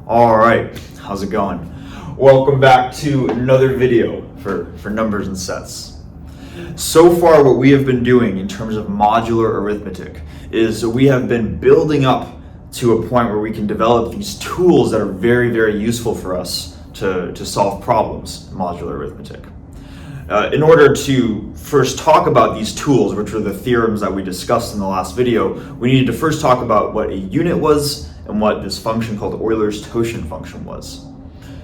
All right, how's it going? Welcome back to another video for numbers and sets. So far, what we have been doing in terms of modular arithmetic is we have been building up to a point where we can develop these tools that are very, very useful for us to solve problems in modular arithmetic. In order to first talk about these tools, which are the theorems that we discussed in the last video, we needed to first talk about what a unit was and what this function called Eulers Criterion function was.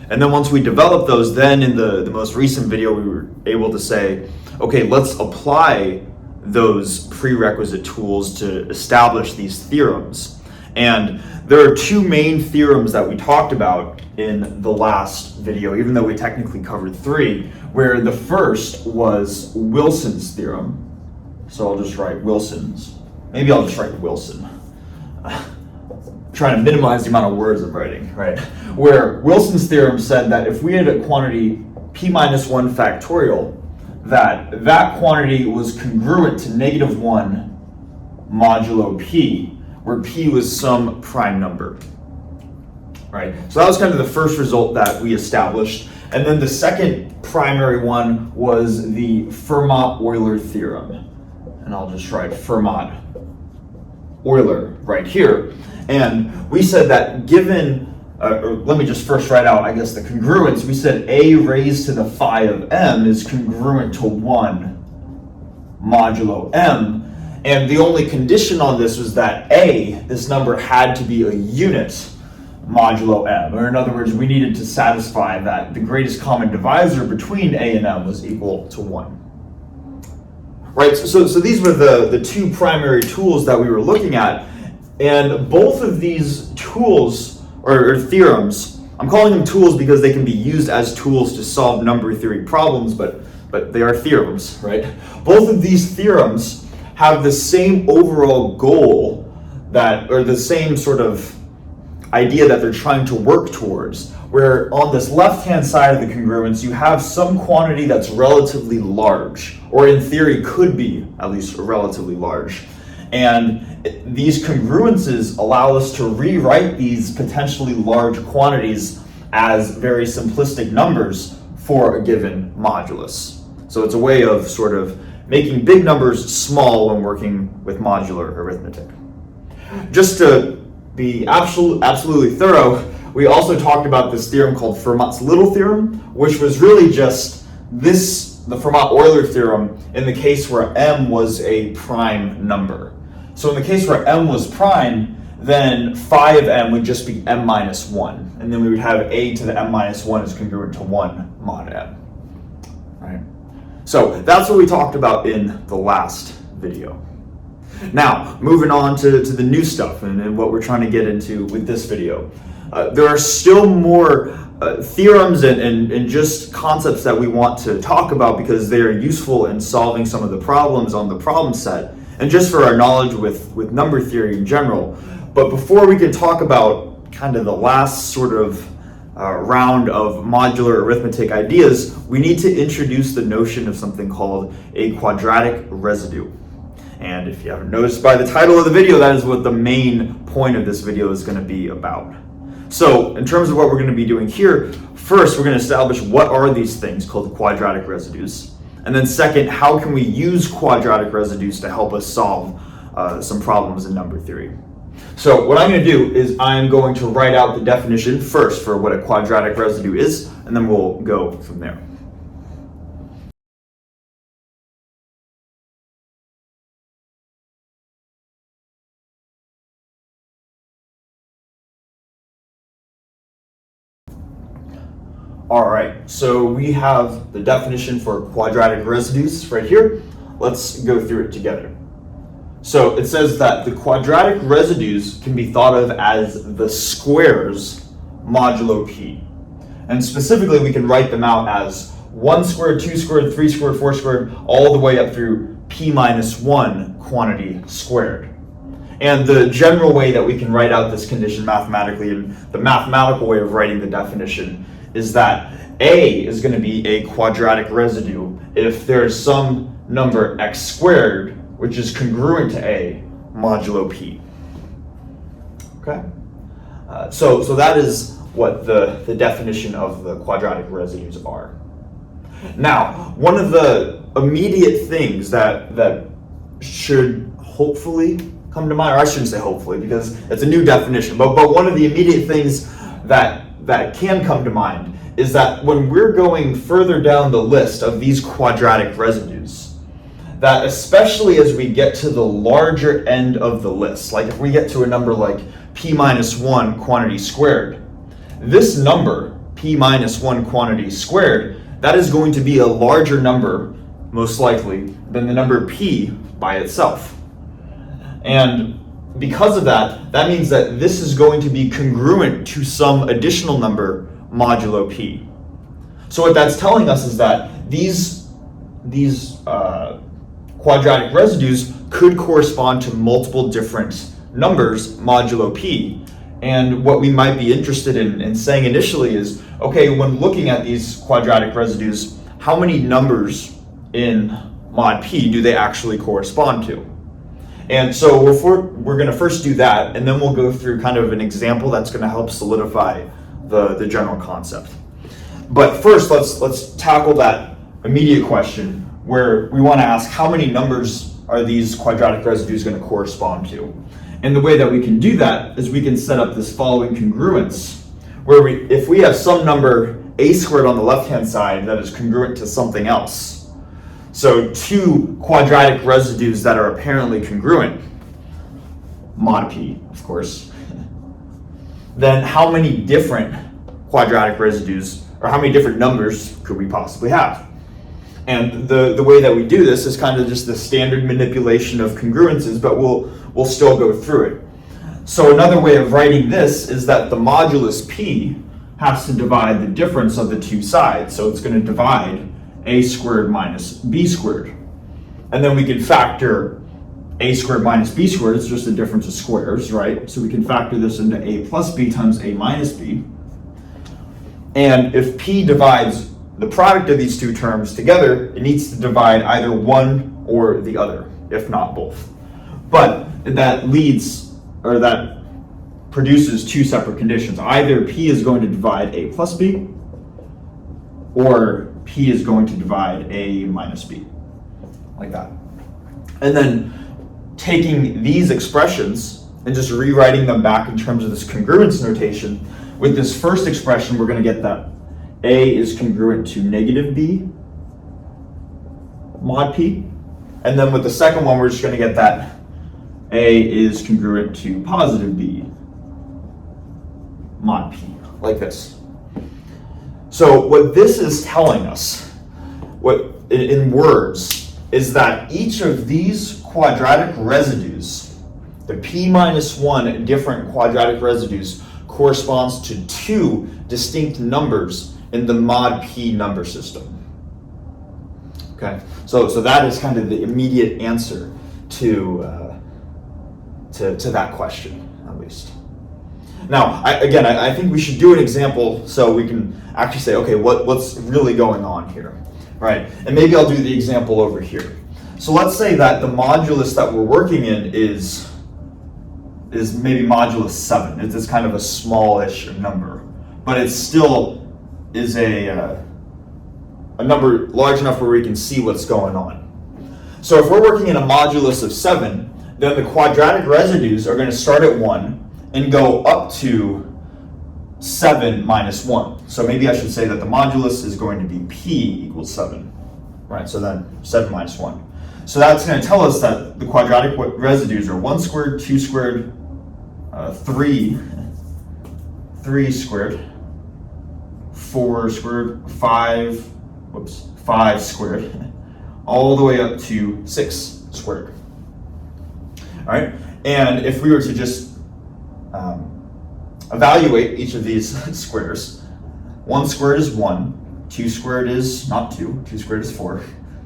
And then once we developed those, then in the most recent video, we were able to say, okay, let's apply those prerequisite tools to establish these theorems. And there are two main theorems that we talked about in the last video, even though we technically covered three, where the first was Wilson's theorem. So I'll just write Wilson's. Maybe I'll just write Wilson. Trying to minimize the amount of words I'm writing, right? Where Wilson's theorem said that if we had a quantity p minus 1 factorial, that quantity was congruent to -1 modulo p, where p was some prime number, right? So that was kind of the first result that we established. And then the second primary one was the Fermat-Euler theorem. And I'll just write Fermat-Euler right here. And we said that given, or let me just first write out, I guess, the congruence. We said a raised to the phi of m is congruent to 1 modulo m. And the only condition on this was that a, this number, had to be a unit modulo m. Or in other words, we needed to satisfy that the greatest common divisor between a and m was equal to 1. Right, so these were the two primary tools that we were looking at. And both of these tools, or theorems, I'm calling them tools because they can be used as tools to solve number theory problems, but they are theorems, right? Both of these theorems have the same overall goal or the same sort of idea that they're trying to work towards, where on this left-hand side of the congruence, you have some quantity that's relatively large, or in theory could be at least relatively large. And these congruences allow us to rewrite these potentially large quantities as very simplistic numbers for a given modulus. So it's a way of sort of making big numbers small when working with modular arithmetic. Just to be absolutely thorough, we also talked about this theorem called Fermat's little theorem, which was really just the Fermat-Euler theorem in the case where m was a prime number. So in the case where m was prime, then phi of m would just be m minus 1. And then we would have a to the m minus 1 is congruent to 1 mod m. Right? So that's what we talked about in the last video. Now, moving on to the new stuff and what we're trying to get into with this video. There are still more theorems and just concepts that we want to talk about because they are useful in solving some of the problems on the problem set, and just for our knowledge with number theory in general. But before we can talk about kind of the last sort of round of modular arithmetic ideas, we need to introduce the notion of something called a quadratic residue. And if you haven't noticed by the title of the video, that is what the main point of this video is going to be about. So in terms of what we're going to be doing here, first we're going to establish what are these things called quadratic residues. And then second, how can we use quadratic residues to help us solve some problems in number theory? So what I'm going to do is I'm going to write out the definition first for what a quadratic residue is, and then we'll go from there. All right, so we have the definition for quadratic residues right here. Let's go through it together. So it says that the quadratic residues can be thought of as the squares modulo p. And specifically, we can write them out as 1 squared, 2 squared, 3 squared, 4 squared, all the way up through p minus 1 quantity squared. And the general way that we can write out this condition mathematically, and the mathematical way of writing the definition, is that a is going to be a quadratic residue if there's some number x squared which is congruent to a modulo p. Okay? So that is what the definition of the quadratic residues are. Now, one of the immediate things that should hopefully come to mind, or I shouldn't say hopefully because it's a new definition, but one of the immediate things that can come to mind is that when we're going further down the list of these quadratic residues, that especially as we get to the larger end of the list, like if we get to a number like p minus 1 quantity squared, this number, p minus 1 quantity squared, that is going to be a larger number, most likely, than the number p by itself. And because of that, that means that this is going to be congruent to some additional number modulo p. So what that's telling us is that these quadratic residues could correspond to multiple different numbers modulo p. And what we might be interested in saying initially is, okay, when looking at these quadratic residues, how many numbers in mod p do they actually correspond to? And so we're going to first do that, and then we'll go through kind of an example that's going to help solidify the general concept. But first, let's tackle that immediate question where we want to ask how many numbers are these quadratic residues going to correspond to? And the way that we can do that is we can set up this following congruence, where if we have some number a squared on the left-hand side that is congruent to something else, so two quadratic residues that are apparently congruent, mod p, of course, then how many different quadratic residues, or how many different numbers could we possibly have? And the way that we do this is kind of just the standard manipulation of congruences, but we'll still go through it. So another way of writing this is that the modulus p has to divide the difference of the two sides. So it's going to divide a squared minus b squared. And then we can factor a squared minus b squared. It's just the difference of squares, right? So we can factor this into a plus b times a minus b. And if p divides the product of these two terms together, it needs to divide either one or the other, if not both. But that produces two separate conditions. Either p is going to divide a plus b, or p is going to divide a minus b, like that. And then taking these expressions and just rewriting them back in terms of this congruence notation, with this first expression, we're going to get that a is congruent to negative b mod p. And then with the second one, we're just going to get that a is congruent to positive b mod p, like this. So what this is telling us, what in words, is that each of these quadratic residues, the p minus 1 different quadratic residues, corresponds to two distinct numbers in the mod p number system. Okay, so that is kind of the immediate answer to that question, at least. Now, I think we should do an example so we can actually say, okay, what's really going on here, right? And maybe I'll do the example over here. So let's say that the modulus that we're working in is maybe modulus 7. It's kind of a smallish number, but it still is a number large enough where we can see what's going on. So if we're working in a modulus of 7, then the quadratic residues are going to start at 1 and go up to 7 minus 1. So maybe I should say that the modulus is going to be p equals 7, right? So then 7 minus 1. So that's going to tell us that the quadratic residues are 1 squared, 2 squared, 3 squared, 4 squared, 5 squared, all the way up to 6 squared. All right, and if we were to just evaluate each of these squares, 1 squared is 1, 2 squared is not 2, 2 squared is 4,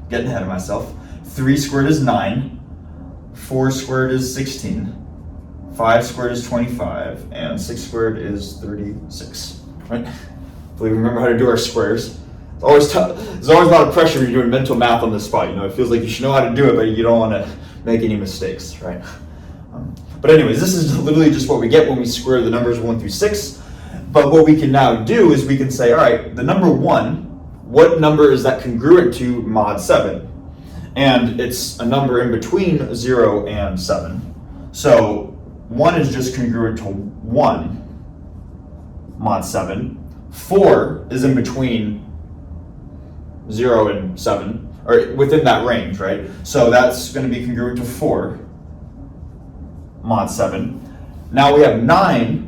getting ahead of myself, 3 squared is 9, 4 squared is 16, 5 squared is 25, and 6 squared is 36, right? Hopefully we remember how to do our squares. It's always tough. There's always a lot of pressure when you're doing mental math on the spot. You know, it feels like you should know how to do it, but you don't want to make any mistakes, right? But anyways, this is literally just what we get when we square the numbers 1 through 6. But what we can now do is we can say, all right, the number 1, what number is that congruent to mod 7? And it's a number in between 0 and 7. So 1 is just congruent to 1 mod 7. 4 is in between 0 and 7, or within that range, right? So that's going to be congruent to 4 mod 7. Now we have 9,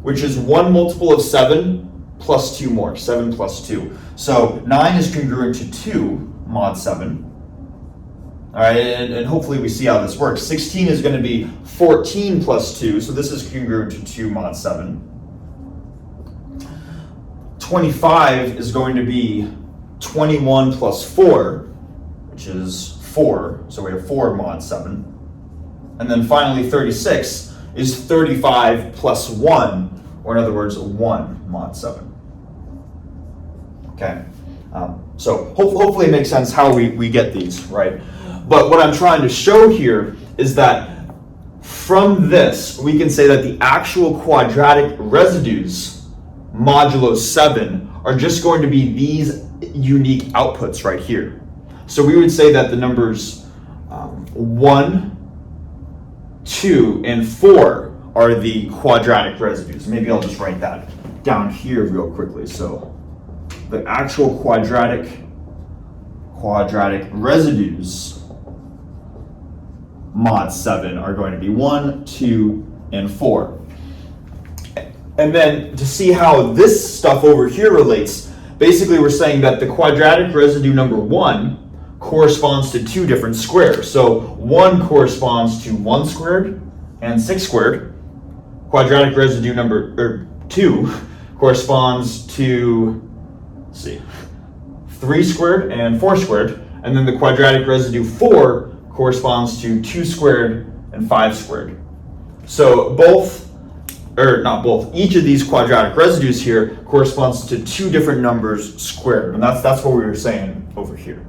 which is 1 multiple of 7 plus 2 more, 7 plus 2. So 9 is congruent to 2 mod 7. All right, and hopefully we see how this works. 16 is going to be 14 plus 2, so this is congruent to 2 mod 7. 25 is going to be 21 plus 4, which is 4, so we have 4 mod 7. And then finally 36 is 35 plus 1, or in other words, 1 mod 7. Okay, so hopefully it makes sense how we get these, right? But what I'm trying to show here is that from this, we can say that the actual quadratic residues modulo 7 are just going to be these unique outputs right here. So we would say that the numbers 1, 2, and 4 are the quadratic residues. Maybe I'll just write that down here real quickly. So the actual quadratic residues mod 7 are going to be 1, 2, and 4. And then to see how this stuff over here relates, basically we're saying that the quadratic residue number 1 corresponds to 2 different squares. So 1 corresponds to 1 squared and 6 squared. Quadratic residue number 2 corresponds to, let's see, 3 squared and 4 squared. And then the quadratic residue 4 corresponds to 2 squared and 5 squared. So each of these quadratic residues here corresponds to 2 different numbers squared. And that's what we were saying over here.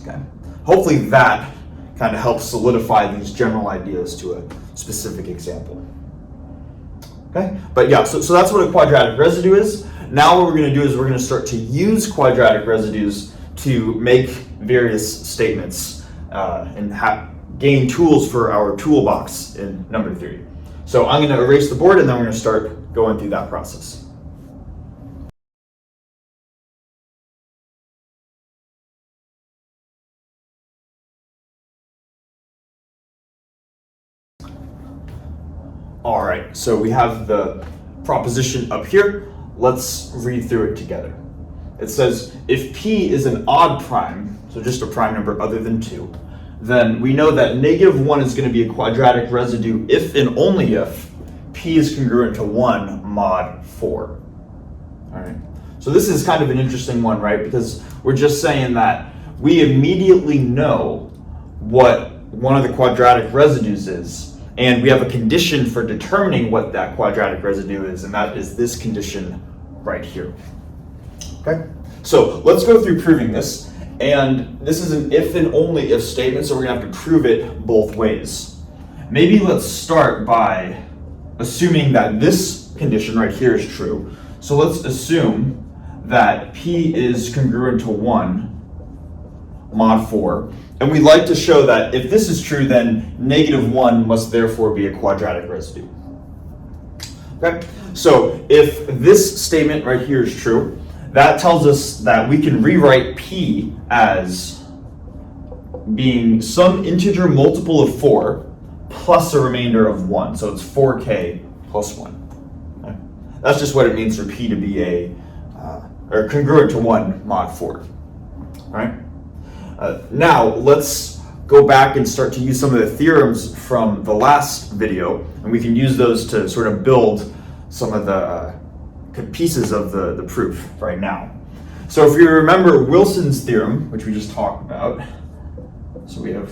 Okay. Hopefully that kind of helps solidify these general ideas to a specific example. Okay, but yeah, so that's what a quadratic residue is. Now what we're going to do is we're going to start to use quadratic residues to make various statements and gain tools for our toolbox in number 3. So I'm going to erase the board and then we're going to start going through that process. All right, so we have the proposition up here. Let's read through it together. It says, if P is an odd prime, so just a prime number other than 2, then we know that -1 is going to be a quadratic residue if and only if P is congruent to 1 mod 4. All right, so this is kind of an interesting one, right? Because we're just saying that we immediately know what one of the quadratic residues is, and we have a condition for determining what that quadratic residue is, and that is this condition right here. Okay, so let's go through proving this. And this is an if and only if statement, so we're gonna have to prove it both ways. Maybe let's start by assuming that this condition right here is true. So let's assume that P is congruent to 1 mod 4. And we'd like to show that if this is true, then -1 must therefore be a quadratic residue. Okay, so if this statement right here is true, that tells us that we can rewrite P as being some integer multiple of 4 plus a remainder of 1. So it's 4k plus 1. Okay? That's just what it means for P to be or congruent to 1 mod 4. All right. Now let's go back and start to use some of the theorems from the last video, and we can use those to sort of build some of the pieces of the proof right now. So if you remember Wilson's theorem, which we just talked about, so we have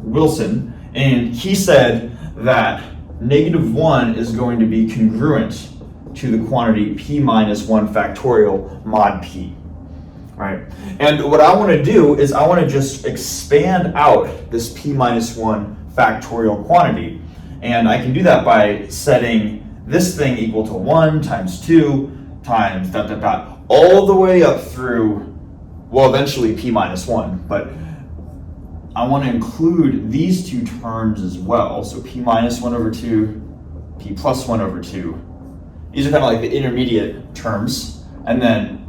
Wilson, and he said that -1 is going to be congruent to the quantity P minus 1 factorial mod P. Right? And what I want to do is I want to just expand out this P minus 1 factorial quantity. And I can do that by setting this thing equal to 1 times 2 times ... all the way up through, well, eventually p minus 1. But I want to include these two terms as well. So p minus 1 over 2, p plus 1 over 2. These are kind of like the intermediate terms. And then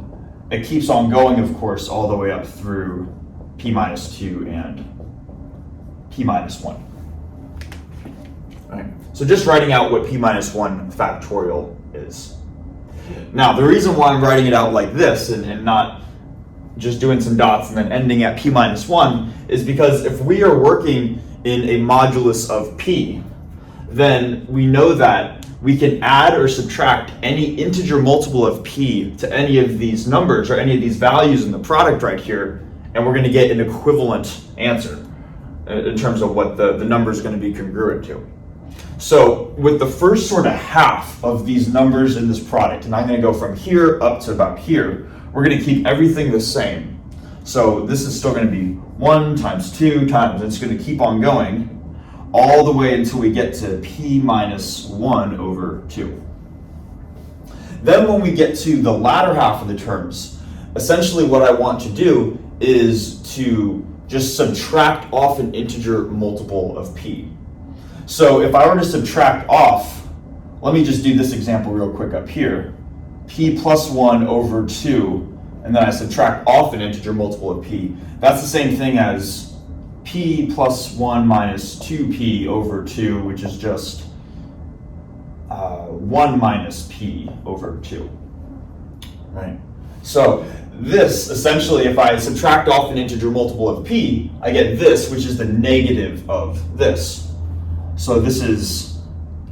it keeps on going, of course, all the way up through p minus 2 and p minus 1. All right. So just writing out what p minus 1 factorial is. Now, the reason why I'm writing it out like this and not just doing some dots and then ending at p minus 1 is because if we are working in a modulus of p, then we know that we can add or subtract any integer multiple of p to any of these numbers or any of these values in the product right here, and we're going to get an equivalent answer in terms of what the number is going to be congruent to. So with the first sort of half of these numbers in this product, and I'm going to go from here up to about here, we're going to keep everything the same. So this is still going to be 1 times 2 times, it's going to keep on going all the way until we get to p minus 1 over 2. Then when we get to the latter half of the terms, essentially what I want to do is to just subtract off an integer multiple of p. So if I were to subtract off, let me just do this example real quick up here, p plus 1 over 2, and then I subtract off an integer multiple of p. That's the same thing as p plus 1 minus 2p over 2, which is just 1 minus p over 2. Right? So this, essentially, if I subtract off an integer multiple of p, I get this, which is the negative of this. So this is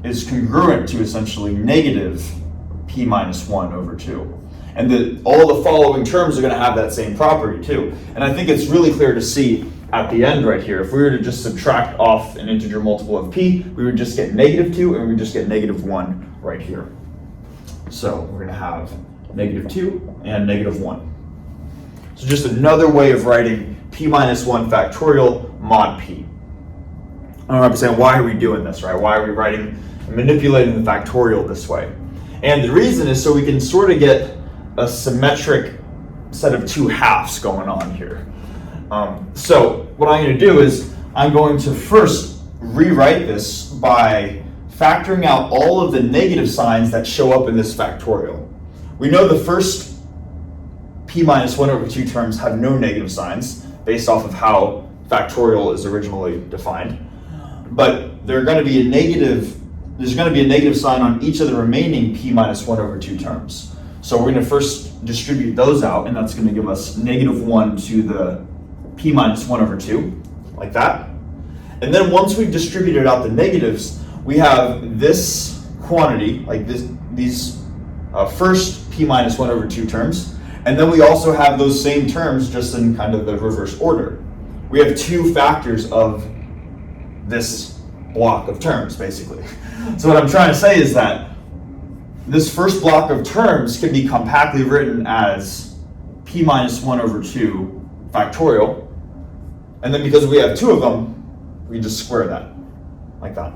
congruent to essentially negative p minus 1 over 2. And all the following terms are going to have that same property too. And I think it's really clear to see at the end right here, if we were to just subtract off an integer multiple of p, we would just get negative 2 and we would just get negative 1 right here. So we're going to have negative 2 and negative 1. So just another way of writing p minus 1 factorial mod p. I don't know if I'm saying, why are we doing this, right? Why are we manipulating the factorial this way? And the reason is so we can sort of get a symmetric set of two halves going on here. So what I'm going to do is I'm going to first rewrite this by factoring out all of the negative signs that show up in this factorial. We know the first p minus 1 over 2 terms have no negative signs based off of how factorial is originally defined. But there's going to be a negative sign on each of the remaining p minus 1 over 2 terms. So we're going to first distribute those out, and that's going to give us negative 1 to the p minus 1 over 2, like that. And then once we've distributed out the negatives, we have this quantity, like these first p minus 1 over 2 terms, and then we also have those same terms just in kind of the reverse order. We have two factors of this block of terms, basically. So what I'm trying to say is that this first block of terms can be compactly written as p minus 1 over 2 factorial, and then because we have two of them, we just square that, like that.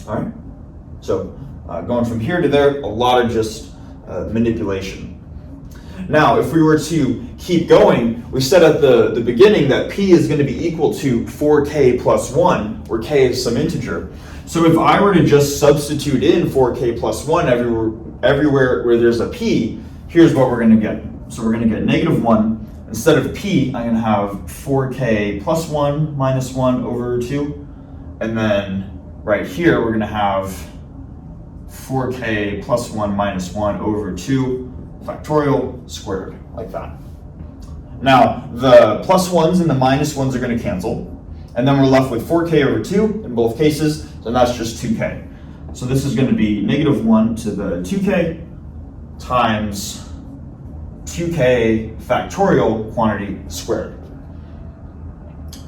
All right? So going from here to there, a lot of just manipulation. Now, if we were to keep going, we said at the beginning that p is going to be equal to 4k plus 1, where k is some integer. So if I were to just substitute in 4k plus 1 everywhere where there's a p, here's what we're going to get. So we're going to get negative 1. Instead of p, I'm going to have 4k plus 1 minus 1 over 2. And then right here, we're going to have 4k plus 1 minus 1 over 2 factorial squared, like that. Now, the plus 1s and the minus 1s are going to cancel. And then we're left with 4k over 2 in both cases, and that's just 2k. So this is going to be negative 1 to the 2k times 2k factorial quantity squared,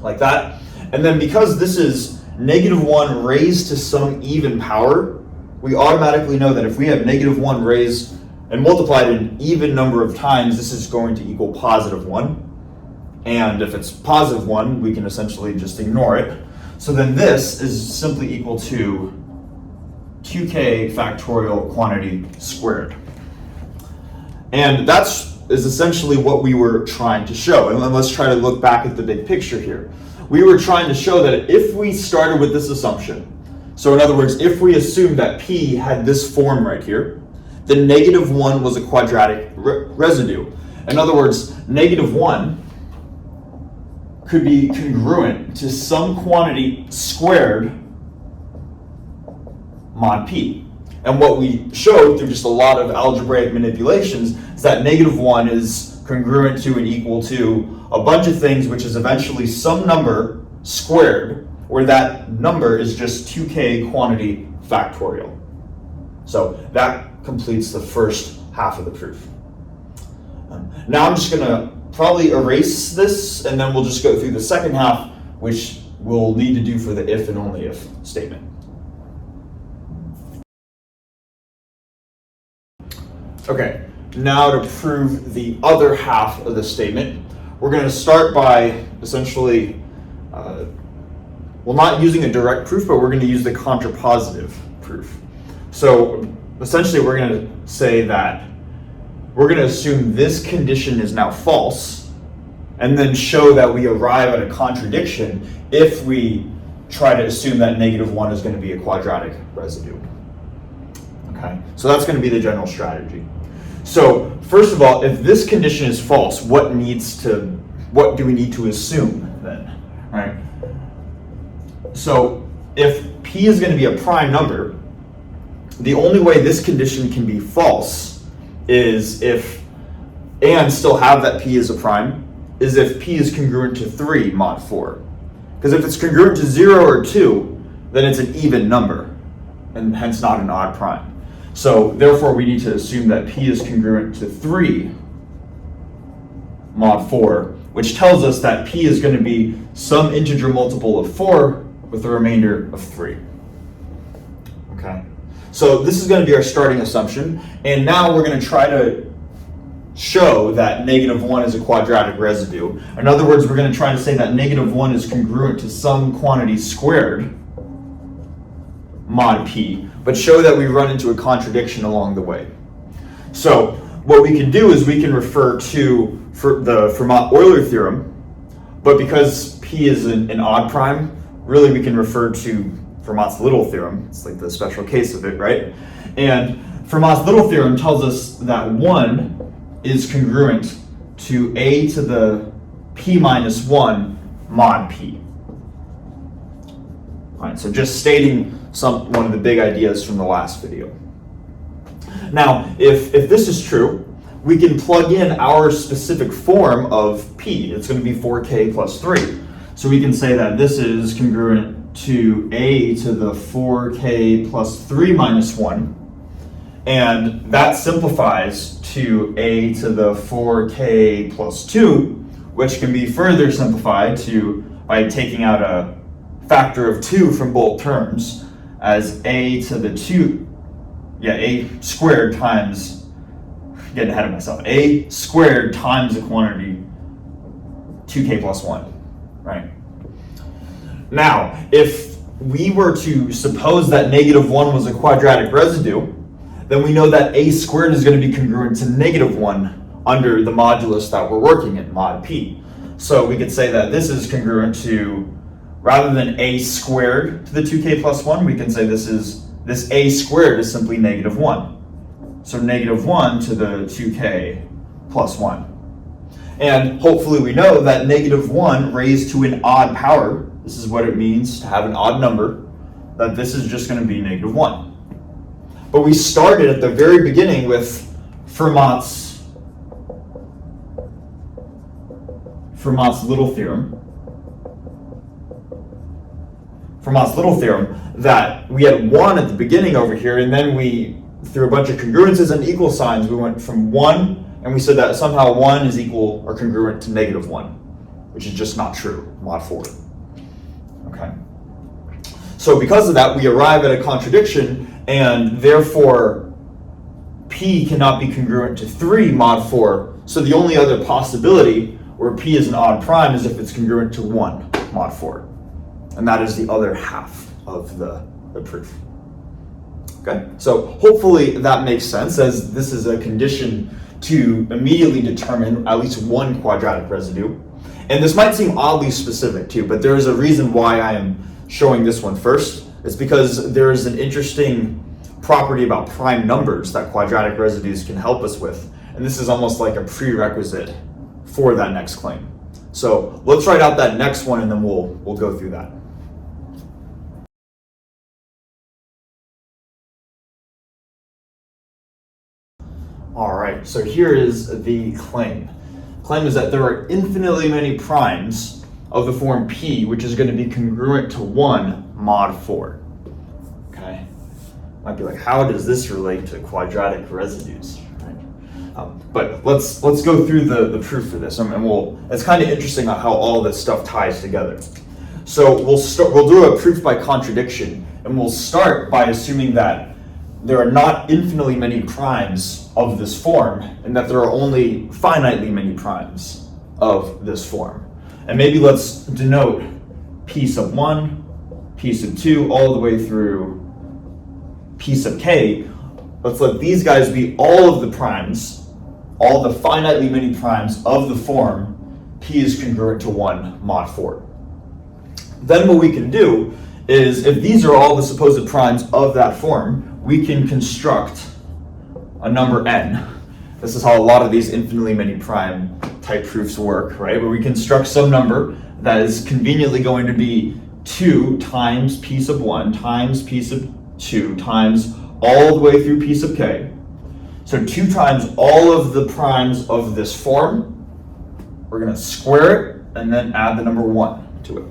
like that. And then because this is negative 1 raised to some even power, we automatically know that if we have negative 1 raised and multiplied an even number of times, this is going to equal positive 1. And if it's positive 1, we can essentially just ignore it. So then this is simply equal to 2k factorial quantity squared. And that's essentially what we were trying to show. And then let's try to look back at the big picture here. We were trying to show that if we started with this assumption, so in other words, if we assumed that P had this form right here, then -1 was a quadratic residue. In other words, -1 could be congruent to some quantity squared mod P. And what we showed through just a lot of algebraic manipulations is that -1 is congruent to and equal to a bunch of things, which is eventually some number squared, where that number is just 2k quantity factorial. So that completes the first half of the proof. Now I'm just going to probably erase this, and then we'll just go through the second half, which we'll need to do for the if and only if statement. Okay, now to prove the other half of the statement, we're going to start by essentially, well, not using a direct proof, but we're going to use the contrapositive proof. So essentially we're going to say that we're going to assume this condition is now false, and then show that we arrive at a contradiction if we try to assume that -1 is going to be a quadratic residue. Okay, so that's going to be the general strategy. So first of all, if this condition is false, what do we need to assume then, right? So if P is going to be a prime number, the only way this condition can be false is if, and still have that P is a prime, is if P is congruent to 3 mod 4. Because if it's congruent to 0 or 2, then it's an even number, and hence not an odd prime. So therefore we need to assume that P is congruent to 3 mod 4, which tells us that P is going to be some integer multiple of 4 with a remainder of 3. Okay, so this is going to be our starting assumption, and now we're going to try to show that -1 is a quadratic residue. In other words, we're going to try to say that -1 is congruent to some quantity squared mod P, but show that we run into a contradiction along the way. So what we can do is we can refer to the Fermat-Euler theorem, but because P is an odd prime, really we can refer to Fermat's little theorem. It's like the special case of it, right? And Fermat's little theorem tells us that 1 is congruent to a to the P minus 1 mod P. All right, so just stating one of the big ideas from the last video. Now, if this is true, we can plug in our specific form of P. It's going to be 4k plus 3. So we can say that this is congruent to a to the 4k plus 3 minus 1. And that simplifies to a to the 4k plus 2, which can be further simplified by taking out a factor of 2 from both terms as a to the 2, a squared times, getting ahead of myself, a squared times the quantity 2k plus 1, right? Now, if we were to suppose that -1 was a quadratic residue, then we know that a squared is going to be congruent to -1 under the modulus that we're working in, mod P. So we could say that this is congruent to, rather than a squared to the 2k plus 1, we can say this a squared is simply -1. So -1 to the 2k plus 1. And hopefully we know that -1 raised to an odd power, this is what it means to have an odd number, that this is just going to be -1. But we started at the very beginning with Fermat's little theorem. Fermat's little theorem, that we had 1 at the beginning over here, and then we, through a bunch of congruences and equal signs, we went from 1, and we said that somehow 1 is equal or congruent to -1, which is just not true, mod 4. Okay. So because of that, we arrive at a contradiction, and therefore P cannot be congruent to 3 mod 4. So the only other possibility where P is an odd prime is if it's congruent to 1 mod 4. And that is the other half of the proof. Okay, so hopefully that makes sense, as this is a condition to immediately determine at least one quadratic residue. And this might seem oddly specific too, but there is a reason why I am showing this one first. It's because there is an interesting property about prime numbers that quadratic residues can help us with. And this is almost like a prerequisite for that next claim. So let's write out that next one and then we'll go through that. All right, so here is the claim. Claim is that there are infinitely many primes of the form P, which is going to be congruent to 1 mod 4. Okay, might be like, how does this relate to quadratic residues? Right? But let's go through the proof for this, and it's kind of interesting how all this stuff ties together. So we'll do a proof by contradiction, and we'll start by assuming that there are not infinitely many primes of this form, and that there are only finitely many primes of this form. And maybe let's denote P sub 1, P sub 2, all the way through P sub k. Let's let these guys be all of the primes, all the finitely many primes of the form P is congruent to 1 mod 4. Then what we can do is, if these are all the supposed primes of that form, we can construct a number n. This is how a lot of these infinitely many prime type proofs work, right? Where we construct some number that is conveniently going to be 2 times P sub 1 times P sub 2 times all the way through P sub k. So 2 times all of the primes of this form. We're going to square it and then add the number 1 to it.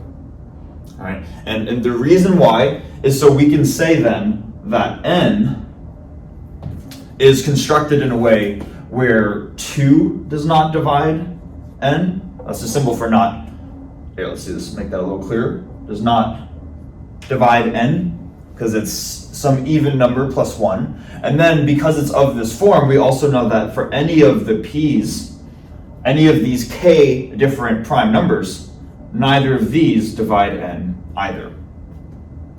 All right, and the reason why is so we can say then that n is constructed in a way where 2 does not divide n. That's a symbol for not. Here, let's do this, make that a little clearer. Does not divide n, because it's some even number plus 1. And then because it's of this form, we also know that for any of the p's, any of these k different prime numbers, neither of these divide n either.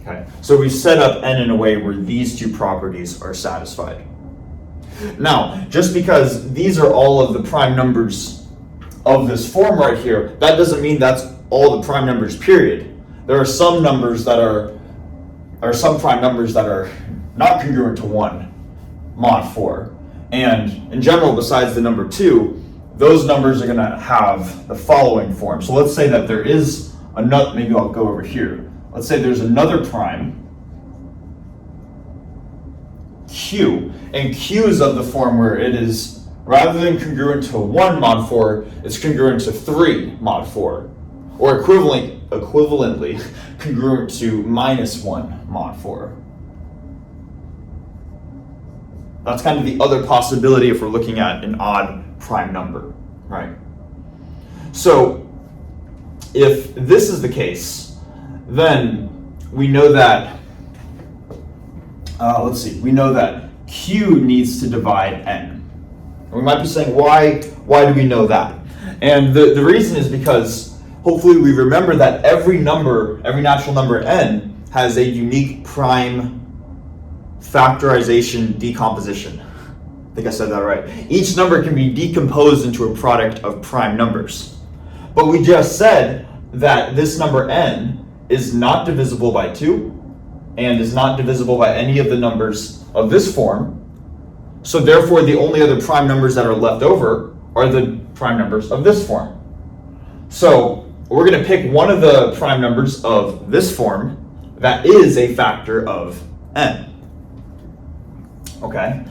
Okay, so we set up n in a way where these two properties are satisfied. Now, just because these are all of the prime numbers of this form right here, that doesn't mean that's all the prime numbers, period. There are some numbers that are some prime numbers that are not congruent to 1 mod 4. And in general, besides the number 2, those numbers are going to have the following form. So let's say that there is another, maybe I'll go over here. Let's say there's another prime, Q, and Q is of the form where it is, rather than congruent to 1 mod 4, it's congruent to 3 mod 4, or equivalently congruent to -1 mod 4. That's kind of the other possibility if we're looking at an odd prime number, right? So if this is the case, then we know that, we know that Q needs to divide n. And we might be saying, why do we know that? And the reason is because hopefully we remember that every natural number n has a unique prime factorization decomposition. I think I said that right. Each number can be decomposed into a product of prime numbers. But we just said that this number n is not divisible by 2 and is not divisible by any of the numbers of this form. So therefore, the only other prime numbers that are left over are the prime numbers of this form. So we're going to pick one of the prime numbers of this form that is a factor of n. Okay?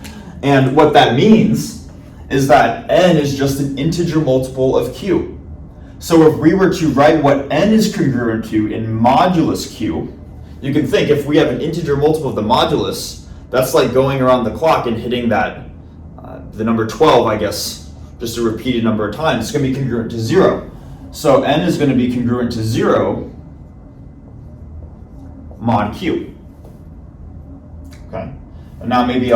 And what that means is that n is just an integer multiple of q. So if we were to write what n is congruent to in modulus q, you can think if we have an integer multiple of the modulus, that's like going around the clock and hitting that, the number 12, I guess, just a repeated number of times. It's going to be congruent to 0. So n is going to be congruent to 0 mod q. Okay, and now maybe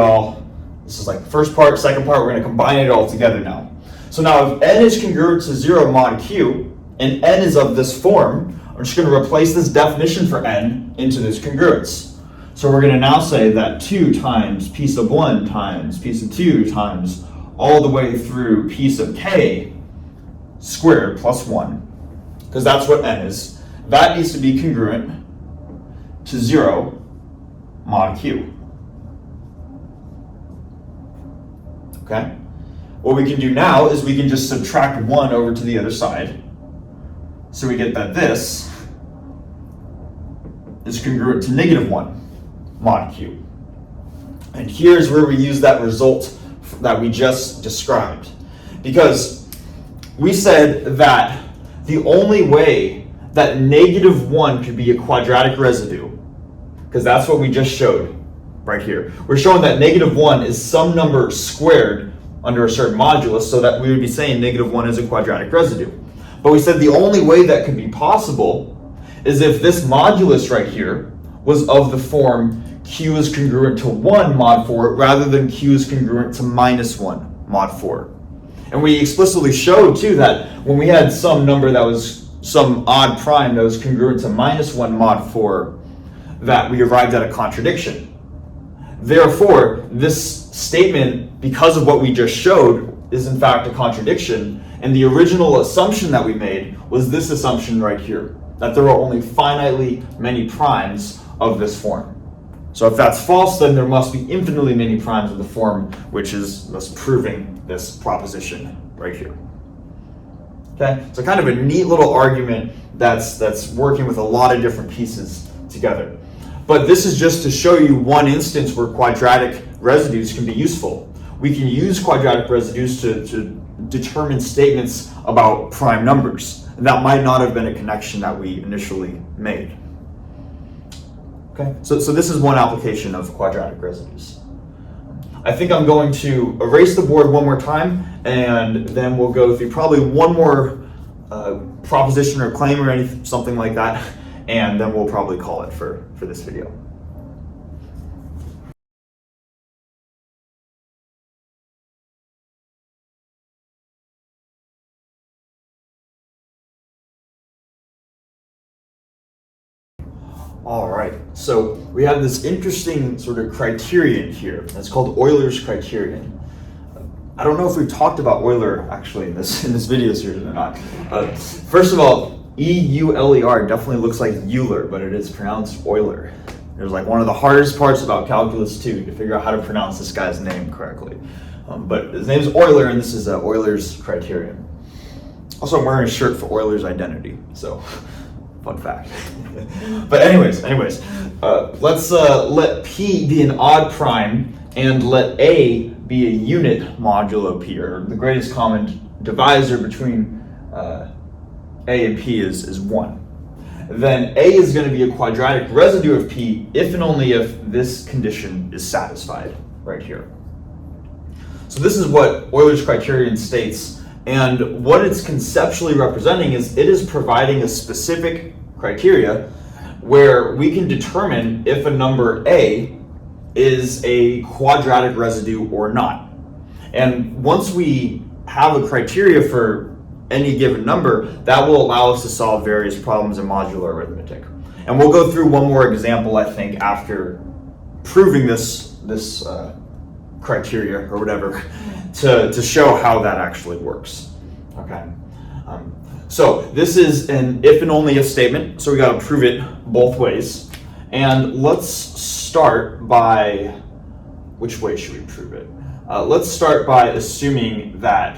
this is like the first part, second part, we're going to combine it all together now. So now if n is congruent to 0 mod q, and n is of this form, I'm just going to replace this definition for n into this congruence. So we're going to now say that 2 times p sub 1 times p sub 2 times all the way through p sub k squared plus 1, because that's what n is, that needs to be congruent to 0 mod q. Okay? What we can do now is we can just subtract 1 over to the other side. So we get that this is congruent to negative 1 mod q. And here's where we use that result that we just described. Because we said that the only way that negative 1 could be a quadratic residue, because that's what we just showed right here. We're showing that negative 1 is some number squared under a certain modulus, so that we would be saying negative 1 is a quadratic residue. But we said the only way that could be possible is if this modulus right here was of the form q is congruent to 1 mod 4 rather than q is congruent to minus 1 mod 4. And we explicitly showed too that when we had some number that was some odd prime that was congruent to minus 1 mod 4, that we arrived at a contradiction. Therefore, this statement, because of what we just showed, is in fact a contradiction. And the original assumption that we made was this assumption right here, that there are only finitely many primes of this form. So if that's false, then there must be infinitely many primes of the form, which is thus proving this proposition right here. Okay, so kind of a neat little argument that's working with a lot of different pieces together. But this is just to show you one instance where quadratic residues can be useful. We can use quadratic residues to determine statements about prime numbers. And that might not have been a connection that we initially made. Okay, so this is one application of quadratic residues. I think I'm going to erase the board one more time, and then we'll go through probably one more proposition or claim or anything, something like that, and then we'll probably call it for this video. All right, so we have this interesting sort of criterion here. It's called Eulers Criterion. I don't know if we've talked about Euler actually in this video series or not. First of all, E-U-L-E-R definitely looks like Euler, but it is pronounced Euler. There's like one of the hardest parts about calculus 2 to figure out how to pronounce this guy's name correctly. But his name is Euler, and this is Euler's Criterion. Also, I'm wearing a shirt for Euler's identity, so fun fact. But anyways, let's let P be an odd prime and let A be a unit modulo P, or the greatest common divisor between A and P is 1. Then A is going to be a quadratic residue of P if and only if this condition is satisfied right here. So this is what Euler's criterion states, and what it's conceptually representing is it is providing a specific criteria where we can determine if a number A is a quadratic residue or not. And once we have a criteria for any given number, that will allow us to solve various problems in modular arithmetic. And we'll go through one more example, I think, after proving this criteria or whatever to show how that actually works. Okay. So this is an if and only if statement, so we got to prove it both ways. And let's start by, which way should we prove it? Let's start by assuming that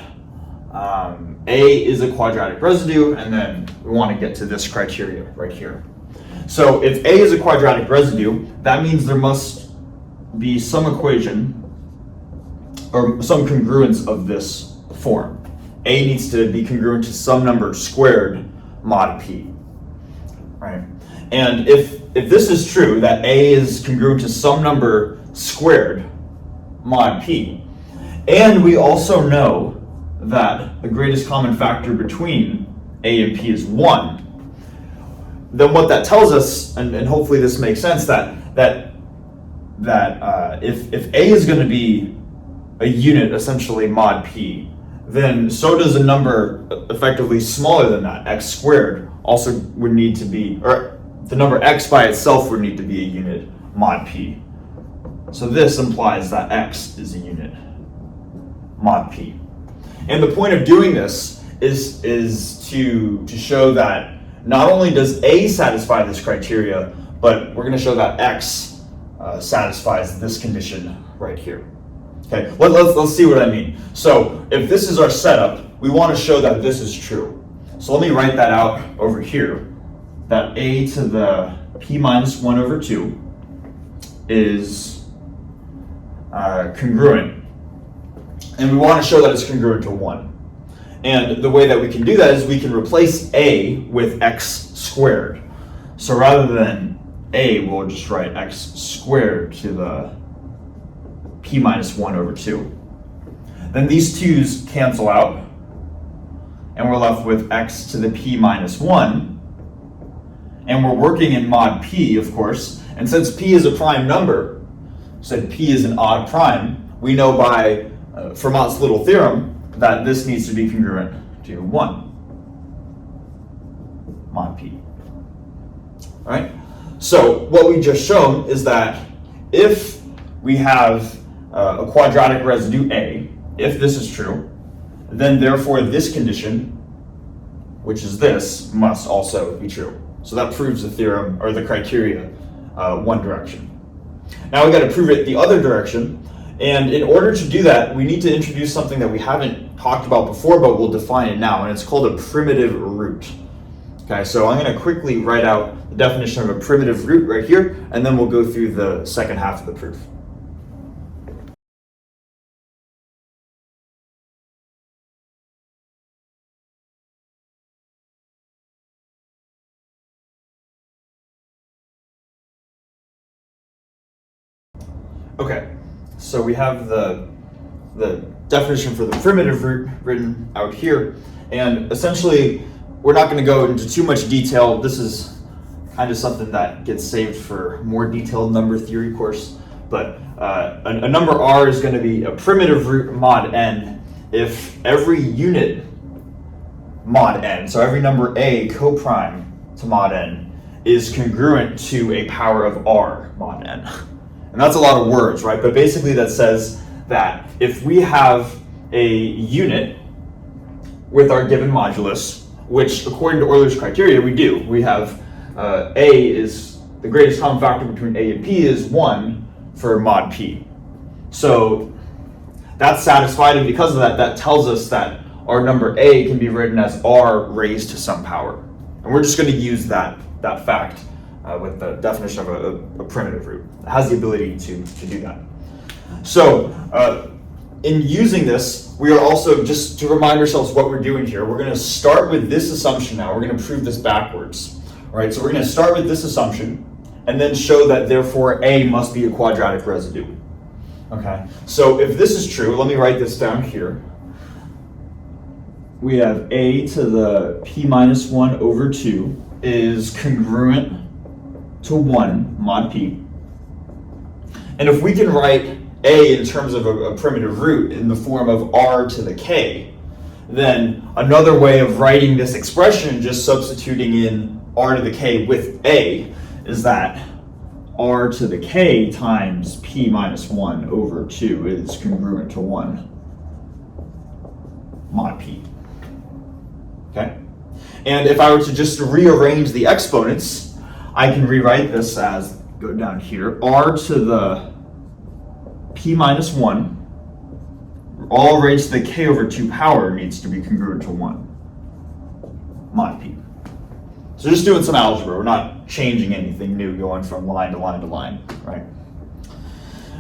A is a quadratic residue, and then we want to get to this criteria right here. So if A is a quadratic residue, that means there must be some equation or some congruence of this form. A needs to be congruent to some number squared mod P, right? And if this is true, that A is congruent to some number squared mod P, and we also know that the greatest common factor between A and P is 1, then what that tells us, and hopefully this makes sense, that if A is going to be a unit, essentially mod P, then so does a number effectively smaller than that, x squared, also would need to be, or the number x by itself would need to be a unit mod p. So this implies that x is a unit mod p. And the point of doing this is to show that not only does A satisfy this criteria, but we're going to show that X satisfies this condition right here. Okay, let's see what I mean. So if this is our setup, we want to show that this is true. So let me write that out over here, that A to the p minus 1 over 2 is congruent. And we want to show that it's congruent to 1. And the way that we can do that is we can replace A with x squared. So rather than A, we'll just write x squared to the p minus 1 over 2. Then these 2's cancel out, and we're left with x to the p minus 1. And we're working in mod p, of course. And since p is a prime number, said p is an odd prime, we know by Fermat's little theorem that this needs to be congruent to 1 mod p. All right? So what we just shown is that if we have a quadratic residue A, if this is true, then therefore this condition, which is this, must also be true. So that proves the theorem, or the criteria, one direction. Now we got to prove it the other direction. And in order to do that, we need to introduce something that we haven't talked about before, but we'll define it now, and it's called a primitive root. Okay, so I'm going to quickly write out the definition of a primitive root right here, and then we'll go through the second half of the proof. Okay, so we have the definition for the primitive root written out here, and essentially we're not going to go into too much detail. This is kind of something that gets saved for more detailed number theory course, but a number r is going to be a primitive root mod n if every unit mod n, so every number a coprime to mod n, is congruent to a power of r mod n. And that's a lot of words, right? But basically that says that if we have a unit with our given modulus, which according to Eulers criteria we do, we have A is the greatest common factor between A and P is 1 for mod P. So that's satisfied, and because of that, that tells us that our number A can be written as R raised to some power. And we're just going to use that fact with the definition of a primitive root. It has the ability to do that. So in using this, we are also, just to remind ourselves what we're doing here, we're going to start with this assumption now. We're going to prove this backwards. All right, so we're going to start with this assumption and then show that therefore A must be a quadratic residue. Okay, so if this is true, let me write this down here. We have A to the p minus 1 over 2 is congruent to 1 mod P. And if we can write A in terms of a primitive root in the form of R to the K, then another way of writing this expression, just substituting in R to the K with A, is that R to the K times P minus 1 over 2 is congruent to 1 mod P. Okay? And if I were to just rearrange the exponents, I can rewrite this as, go down here, R to the P minus 1, all raised to the K over 2 power needs to be congruent to 1 mod P. So just doing some algebra, we're not changing anything new, going from line to line to line, right?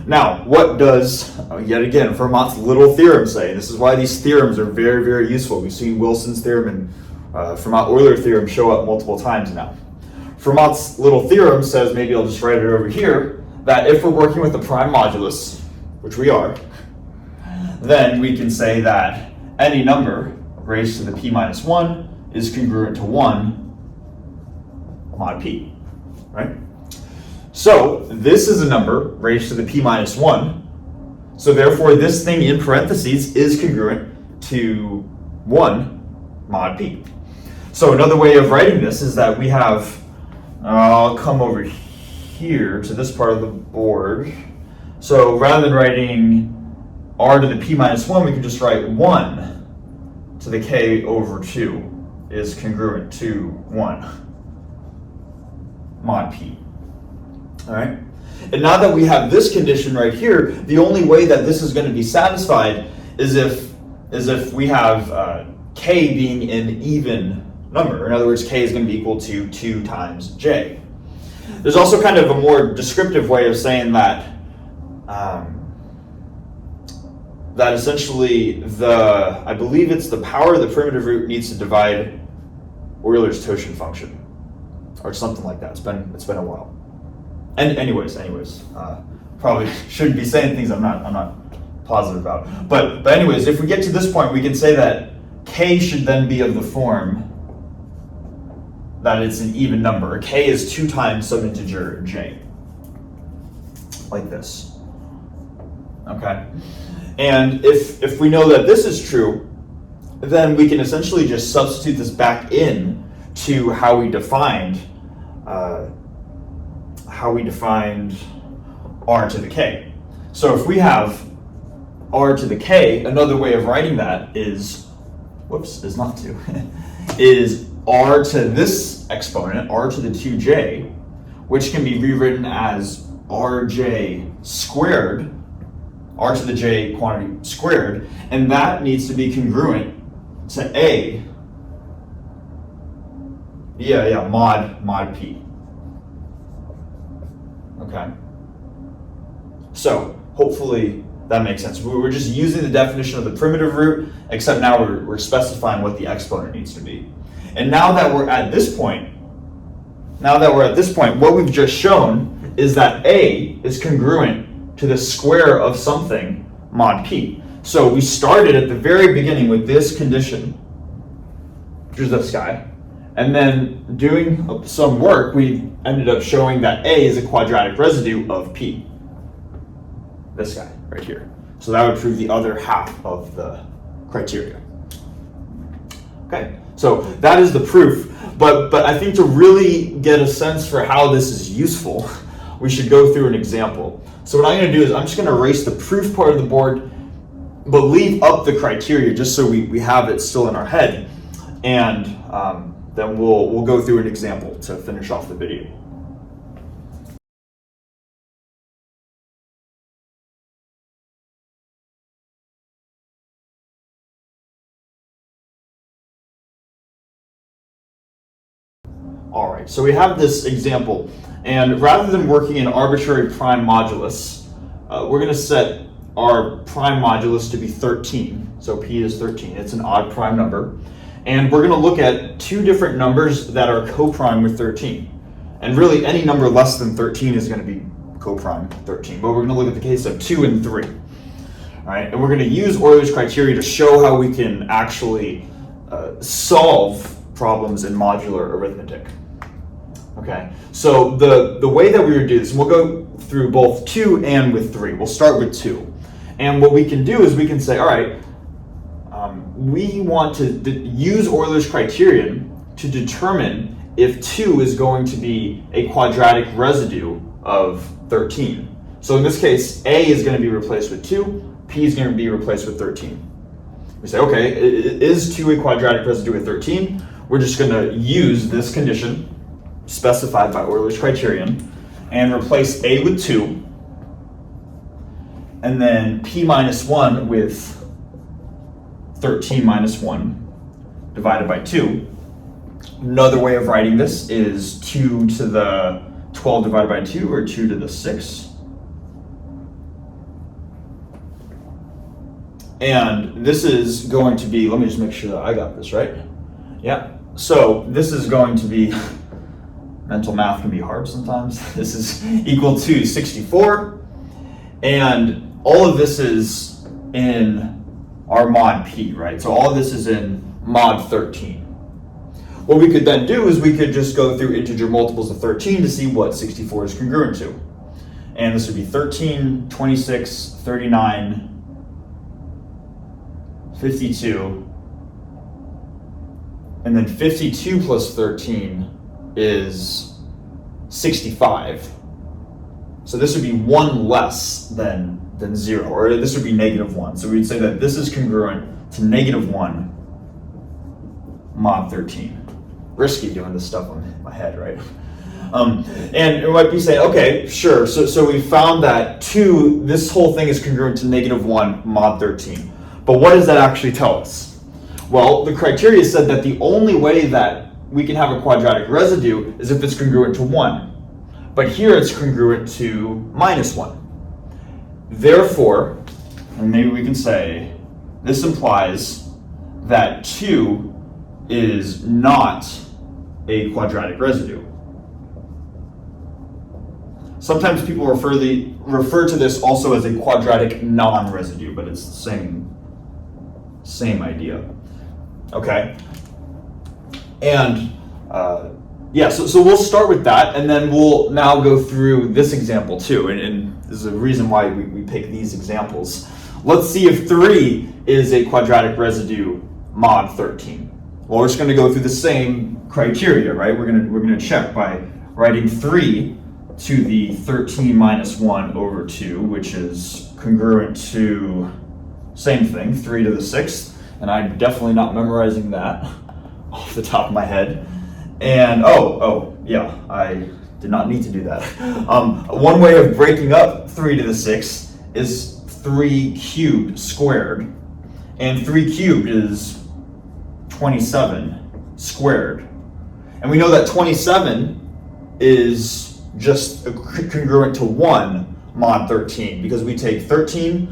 Now, what does, yet again, Fermat's little theorem say? This is why these theorems are very, very useful. We've seen Wilson's theorem and Fermat-Euler theorem show up multiple times now. Fermat's little theorem says, maybe I'll just write it over here, that if we're working with a prime modulus, which we are, then we can say that any number raised to the p minus 1 is congruent to 1 mod p, right? So this is a number raised to the p minus 1, so therefore this thing in parentheses is congruent to 1 mod p. So another way of writing this is that we have, I'll come over here to this part of the board. So rather than writing r to the p minus 1, we can just write 1 to the k over 2 is congruent to 1 mod p. All right? And now that we have this condition right here, the only way that this is going to be satisfied is if we have k being an even number. In other words, k is going to be equal to 2 times j. There's also kind of a more descriptive way of saying that that essentially I believe it's the power of the primitive root needs to divide Euler's totient function, or something like that. It's been a while. And anyways, probably shouldn't be saying things I'm not positive about. But anyways, if we get to this point, we can say that k should then be of the form that it's an even number. K is 2 times some integer j, like this. Okay, and if we know that this is true, then we can essentially just substitute this back in to how we defined r to the k. So if we have r to the k, another way of writing that is is r to this exponent, r to the 2j, which can be rewritten as rj squared, r to the j quantity squared, and that needs to be congruent to a, mod p. Okay. So hopefully that makes sense. We're just using the definition of the primitive root, except now we're specifying what the exponent needs to be. And now that we're at this point, what we've just shown is that a is congruent to the square of something mod p. So we started at the very beginning with this condition, which is this guy, and then doing some work, we ended up showing that a is a quadratic residue of p. This guy right here. So that would prove the other half of the criteria. Okay, so that is the proof. But I think to really get a sense for how this is useful, we should go through an example. So what I'm going to do is I'm just going to erase the proof part of the board, but leave up the criteria just so we have it still in our head. And then we'll go through an example to finish off the video. All right, so we have this example, and rather than working in arbitrary prime modulus, we're going to set our prime modulus to be 13. So p is 13. It's an odd prime number. And we're going to look at 2 different numbers that are co-prime with 13. And really, any number less than 13 is going to be co-prime 13. But we're going to look at the case of 2 and 3. All right, and we're going to use Euler's criteria to show how we can actually solve problems in modular arithmetic. Okay, so the way that we would do this, and we'll go through both 2 and with 3. We'll start with 2. And what we can do is we can say, all right, we want to use Euler's criterion to determine if 2 is going to be a quadratic residue of 13. So in this case, a is going to be replaced with 2, p is going to be replaced with 13. We say, okay, is 2 a quadratic residue of 13? We're just going to use this condition specified by Euler's criterion and replace a with 2, and then p minus 1 with 13 minus 1 divided by 2. Another way of writing this is 2 to the 12 divided by 2, or 2 to the 6. And this is going to be, let me just make sure that I got this right. Yeah, so this is going to be, mental math can be hard sometimes. This is equal to 64. And all of this is in our mod p, right? So all of this is in mod 13. What we could then do is we could just go through integer multiples of 13 to see what 64 is congruent to. And this would be 13, 26, 39, 52, and then 52 plus 13 is 65. So this would be 1 less than 0, or this would be -1. So we'd say that this is congruent to -1 mod 13. Risky doing this stuff on my head, right? And it might be saying, okay, sure, so we found that 2, this whole thing is congruent to -1 mod 13. But what does that actually tell us? Well, the criteria said that the only way that we can have a quadratic residue is if it's congruent to 1. But here it's congruent to -1. Therefore, and maybe we can say, this implies that 2 is not a quadratic residue. Sometimes people refer to this also as a quadratic non-residue, but it's the same idea. Okay? And so we'll start with that, and then we'll now go through this example too, and this is a reason why we pick these examples. Let's see if 3 is a quadratic residue mod 13. Well, we're just going to go through the same criteria, right? We're going to check by writing 3 to the 13 minus 1 over 2, which is congruent to, same thing, 3 to the 6th, and I'm definitely not memorizing that off the top of my head. And yeah, I did not need to do that. One way of breaking up 3 to the 6th is 3 cubed squared, and 3 cubed is 27 squared. And we know that 27 is just congruent to 1 mod 13, because we take 13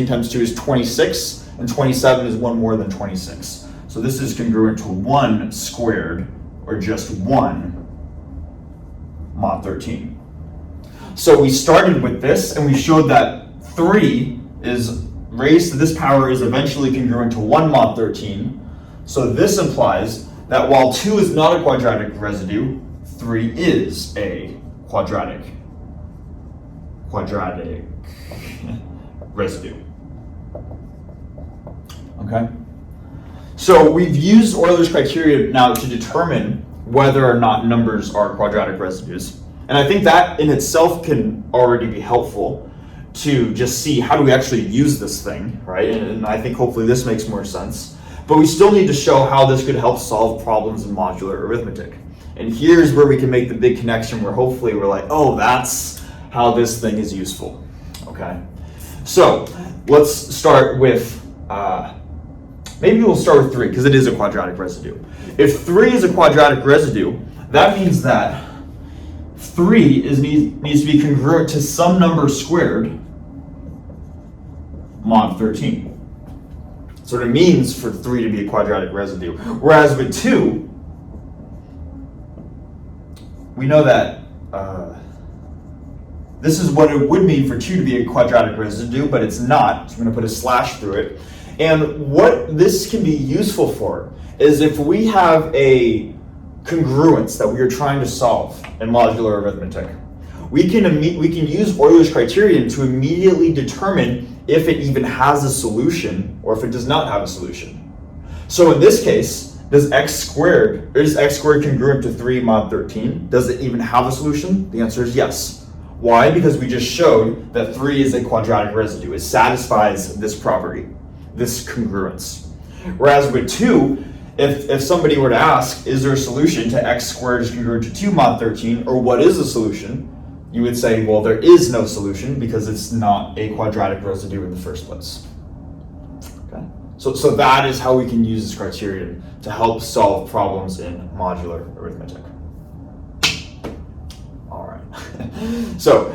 times 2 is 26, and 27 is 1 more than 26. So this is congruent to 1 squared, or just 1 mod 13. So we started with this, and we showed that 3 is raised to this power is eventually congruent to 1 mod 13. So this implies that while 2 is not a quadratic residue, 3 is a quadratic residue. Okay? So we've used Eulers Criterion now to determine whether or not numbers are quadratic residues. And I think that in itself can already be helpful to just see how do we actually use this thing, right? And I think hopefully this makes more sense. But we still need to show how this could help solve problems in modular arithmetic. And here's where we can make the big connection where hopefully we're like, oh, that's how this thing is useful. Okay? So let's start with, maybe we'll start with 3 because it is a quadratic residue. If 3 is a quadratic residue, that means that 3 needs to be congruent to some number squared mod 13. So it means for 3 to be a quadratic residue. Whereas with 2, we know that this is what it would mean for 2 to be a quadratic residue, but it's not. So I'm going to put a slash through it. And what this can be useful for is if we have a congruence that we are trying to solve in modular arithmetic, we can use Eulers Criterion to immediately determine if it even has a solution or if it does not have a solution. So in this case, is x squared congruent to 3 mod 13? Does it even have a solution? The answer is yes. Why? Because we just showed that 3 is a quadratic residue. It satisfies this property, this congruence. Whereas with 2, if somebody were to ask, is there a solution to x squared is congruent to 2 mod 13, or what is the solution? You would say, well, there is no solution because it's not a quadratic residue in the first place. Okay? So that is how we can use this criterion to help solve problems in modular arithmetic. All right. So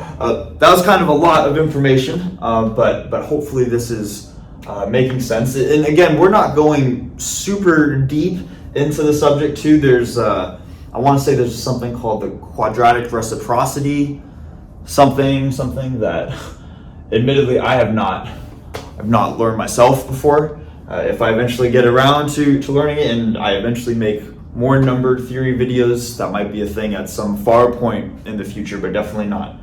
that was kind of a lot of information, but hopefully this is making sense. And again, we're not going super deep into the subject too. There's I want to say there's something called the quadratic reciprocity, something that admittedly I have not learned myself before. If I eventually get around to learning it and I eventually make more numbered theory videos, that might be a thing at some far point in the future, but definitely not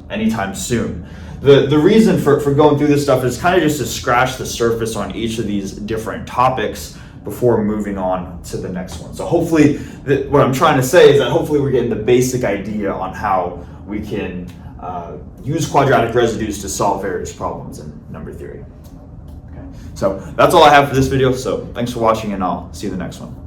anytime soon. The reason for going through this stuff is kind of just to scratch the surface on each of these different topics before moving on to the next one. So hopefully, what I'm trying to say is that hopefully we're getting the basic idea on how we can use quadratic residues to solve various problems in number theory. Okay. So that's all I have for this video. So thanks for watching, and I'll see you in the next one.